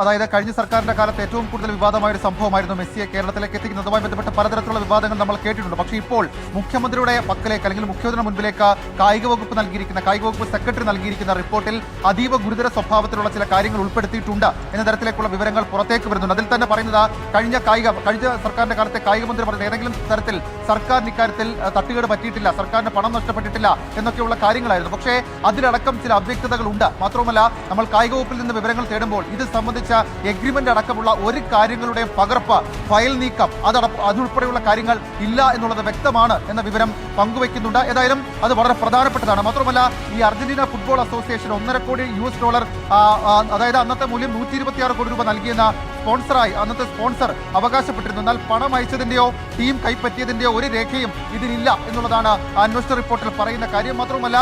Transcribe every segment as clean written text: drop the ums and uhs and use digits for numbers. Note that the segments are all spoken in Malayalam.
അതായത് കഴിഞ്ഞ സർക്കാരിന്റെ കാലത്ത് ഏറ്റവും കൂടുതൽ വിവാദമായ ഒരു സംഭവമായിരുന്നു മെസ്സിയെ കേരളത്തിലേക്ക് എത്തിക്കുന്നതുമായി ബന്ധപ്പെട്ട് പലതരത്തിലുള്ള വിവാദങ്ങൾ നമ്മൾ കേട്ടിട്ടുണ്ട്. പക്ഷേ ഇപ്പോൾ മുഖ്യമന്ത്രിയുടെ പക്കലേക്ക് അല്ലെങ്കിൽ മുഖ്യമന്ത്രിയുടെ മുൻപിലേക്ക് കായിക വകുപ്പ് സെക്രട്ടറി നൽകിയിരിക്കുന്ന റിപ്പോർട്ടിൽ അതീവ ഗുരുതര സ്വഭാവത്തിലുള്ള ചില കാര്യങ്ങൾ ഉൾപ്പെടുത്തിയിട്ടുണ്ട് എന്ന തരത്തിലേക്കുള്ള വിവരങ്ങൾ പുറത്തേക്ക് വരുന്നുണ്ട്. അതിൽ തന്നെ പറയുന്നത് കഴിഞ്ഞ സർക്കാരിന്റെ കാലത്തെ കായിക മന്ത്രി പറഞ്ഞത് ഏതെങ്കിലും തരത്തിൽ സർക്കാരിന് ഇക്കാര്യത്തിൽ തട്ടുകേട് പറ്റിയിട്ടില്ല, സർക്കാരിന് പണം നഷ്ടപ്പെട്ടിട്ടില്ല എന്നൊക്കെയുള്ള കാര്യങ്ങളായിരുന്നു. പക്ഷേ അതിലടക്കം ചില അവ്യക്തതകൾ ഉണ്ട്. മാത്രവുമല്ല, നമ്മൾ കായിക വകുപ്പിൽ നിന്ന് വിവരങ്ങൾ തേടുമ്പോൾ ഇത് സംബന്ധിച്ച എഗ്രിമെന്റ് അടക്കമുള്ള ഒരു കാര്യങ്ങളുടെയും പകർപ്പ്, ഫയൽ നീക്കം അതുൾപ്പെടെയുള്ള കാര്യങ്ങൾ ഇല്ല എന്നുള്ളത് വ്യക്തമാണ് എന്ന വിവരം പങ്കുവെക്കുന്നുണ്ട്. ഏതായാലും അത് വളരെ പ്രധാനപ്പെട്ടതാണ്. മാത്രമല്ല, ഈ അർജന്റീന ഫുട്ബോൾ അസോസിയേഷൻ $1.5 കോടി അതായത് അന്നത്തെ മൂല്യം 126 കോടി രൂപ നൽകിയെന്ന അന്നത്തെ സ്പോൺസർ അവകാശപ്പെട്ടിരുന്നു. എന്നാൽ പണം അയച്ചതിന്റെയോ ടീം കൈപ്പറ്റിയതിന്റെയോ ഒരു രേഖയും ഇതിലില്ല എന്നുള്ളതാണ് അന്വേഷണ റിപ്പോർട്ടിൽ പറയുന്ന കാര്യം. മാത്രമല്ല,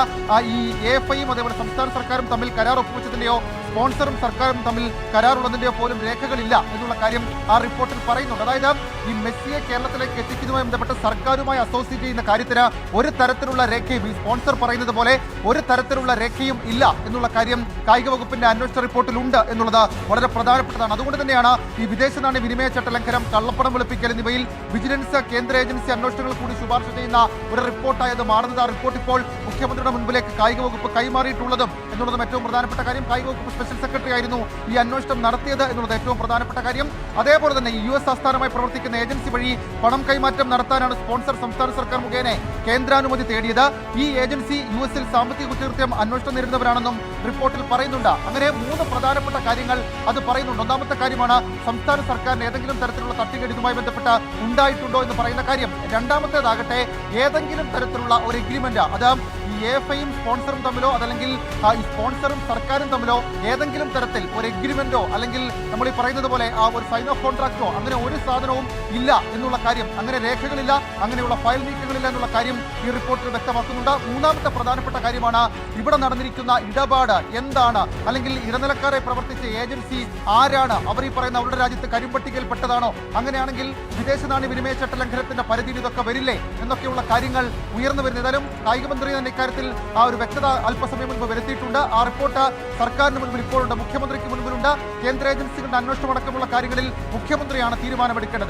ഈ AFIയും അതേപോലെ സംസ്ഥാന സർക്കാരും തമ്മിൽ കരാർ ഒപ്പുവെച്ചതിന്റെയോ സ്പോൺസറും സർക്കാരും തമ്മിൽ കരാറുള്ളതിന്റെയോ പോലും രേഖകളില്ല എന്നുള്ള കാര്യം ആ റിപ്പോർട്ടിൽ പറയുന്നുണ്ട്. അതായത് ഈ മെസ്സിയെ കേരളത്തിലേക്ക് എത്തിക്കുന്നതുമായി ബന്ധപ്പെട്ട് സർക്കാരുമായി അസോസിയേറ്റ് ചെയ്യുന്ന കാര്യത്തിന് ഒരു തരത്തിലുള്ള രേഖയും, ഈ സ്പോൺസർ പറയുന്നത് പോലെ ഒരു തരത്തിലുള്ള രേഖയും ഇല്ല എന്നുള്ള കാര്യം കായിക വകുപ്പിന്റെ അന്വേഷണ റിപ്പോർട്ടിൽ ഉണ്ട് എന്നുള്ളത് വളരെ പ്രധാനപ്പെട്ടതാണ്. അതുകൊണ്ട് തന്നെയാണ് ഈ വിദേശ നാണ്യ വിനിമയ ചട്ടലംഘനം, കള്ളപ്പണം വെളുപ്പിക്കൽ എന്നിവയിൽ വിജിലൻസ് കേന്ദ്ര ഏജൻസി അന്വേഷണങ്ങൾ കൂടി ശുപാർശ ചെയ്യുന്ന ഒരു റിപ്പോർട്ടായത് മാറുന്നത്. ആ റിപ്പോർട്ട് ഇപ്പോൾ മുഖ്യമന്ത്രിയുടെ മുൻപിലേക്ക് കായിക വകുപ്പ് കൈമാറിയിട്ടുള്ളതും എന്നുള്ളതും ഏറ്റവും പ്രധാനപ്പെട്ട കാര്യം. കായിക വകുപ്പ് സ്പെഷ്യൽ സെക്രട്ടറി ആയിരുന്നു ഈ അന്വേഷണം നടത്തിയത് എന്നുള്ളത് ഏറ്റവും പ്രധാനപ്പെട്ട കാര്യം. അതേപോലെ തന്നെ US ആസ്ഥാനമായി പ്രവർത്തിക്കുന്ന ഏജൻസി വഴി പണം കൈമാറ്റം നടത്താനാണ് സ്പോൺസർ സംസ്ഥാന സർക്കാർ മുഖേന കേന്ദ്രാനുമതി തേടിയത്. ഈ ഏജൻസി US-ൽ സാമ്പത്തിക കുറ്റകൃത്യം അന്വേഷണം നേരിടുന്നവരാണെന്നും റിപ്പോർട്ടിൽ പറയുന്നുണ്ട്. അങ്ങനെ 3 പ്രധാനപ്പെട്ട കാര്യങ്ങൾ അത് പറയുന്നുണ്ട്. ഒന്നാമത്തെ കാര്യമാണ് സംസ്ഥാന സർക്കാരിന് ഏതെങ്കിലും തരത്തിലുള്ള തട്ടിക്കെട്ട് ഇതുമായി ബന്ധപ്പെട്ട് ഉണ്ടായിട്ടുണ്ടോ എന്ന് പറയുന്ന കാര്യം. രണ്ടാമത്തേതാകട്ടെ, ഏതെങ്കിലും തരത്തിലുള്ള ഒരു എഗ്രിമെന്റ്, അത് ഈ AFIയും സ്പോൺസറും തമ്മിലോ അതല്ലെങ്കിൽ ഈ സ്പോൺസറും സർക്കാരും തമ്മിലോ ഏതെങ്കിലും തരത്തിൽ ഒരു എഗ്രിമെന്റോ അല്ലെങ്കിൽ നമ്മൾ ഈ പറയുന്നത് പോലെ ആ ഒരു സൈൻ ഓഫ് കോൺട്രാക്റ്റോ അങ്ങനെ ഒരു സാധനവും ഇല്ല എന്നുള്ള കാര്യം, അങ്ങനെ രേഖകളില്ല, അങ്ങനെയുള്ള ഫയൽ നീക്കങ്ങളില്ല എന്നുള്ള കാര്യം ഈ റിപ്പോർട്ടിൽ വ്യക്തമാക്കുന്നുണ്ട്. മൂന്നാമത്തെ പ്രധാനപ്പെട്ട കാര്യമാണ് ഇവിടെ നടന്നിരിക്കുന്ന ഇടപാട് എന്താണ്, അല്ലെങ്കിൽ ഇടനിലക്കാരെ പ്രവർത്തിച്ച ഏജൻസി ആരാണ്, അവർ ഈ പറയുന്ന അവരുടെ രാജ്യത്ത് കരിമ്പട്ടികയിൽ പെട്ടതാണോ, അങ്ങനെയാണെങ്കിൽ വിദേശ നാണ്യ വിനിമയ ചട്ട ലംഘനത്തിന്റെ പരിധിയിൽ ഇതൊക്കെ വരില്ലേ എന്നൊക്കെയുള്ള കാര്യങ്ങൾ ഉയർന്നു വരുന്നത്. ഏതായാലും കായിക മന്ത്രി തന്നെ ഇക്കാര്യത്തിൽ ആ ഒരു വ്യക്തത അല്പസമയം മുൻപ് വരുത്തിയിട്ടുണ്ട്. ആ റിപ്പോർട്ട് സർക്കാരിന് മുൻപിൽ ഇപ്പോഴുണ്ട്, മുഖ്യമന്ത്രിക്ക് മുൻപിലുണ്ട്. കേന്ദ്ര ഏജൻസികളുടെ അന്വേഷണം അടക്കമുള്ള കാര്യങ്ങളിൽ മുഖ്യമന്ത്രിയാണ് തീരുമാനമെടുക്കേണ്ടത്.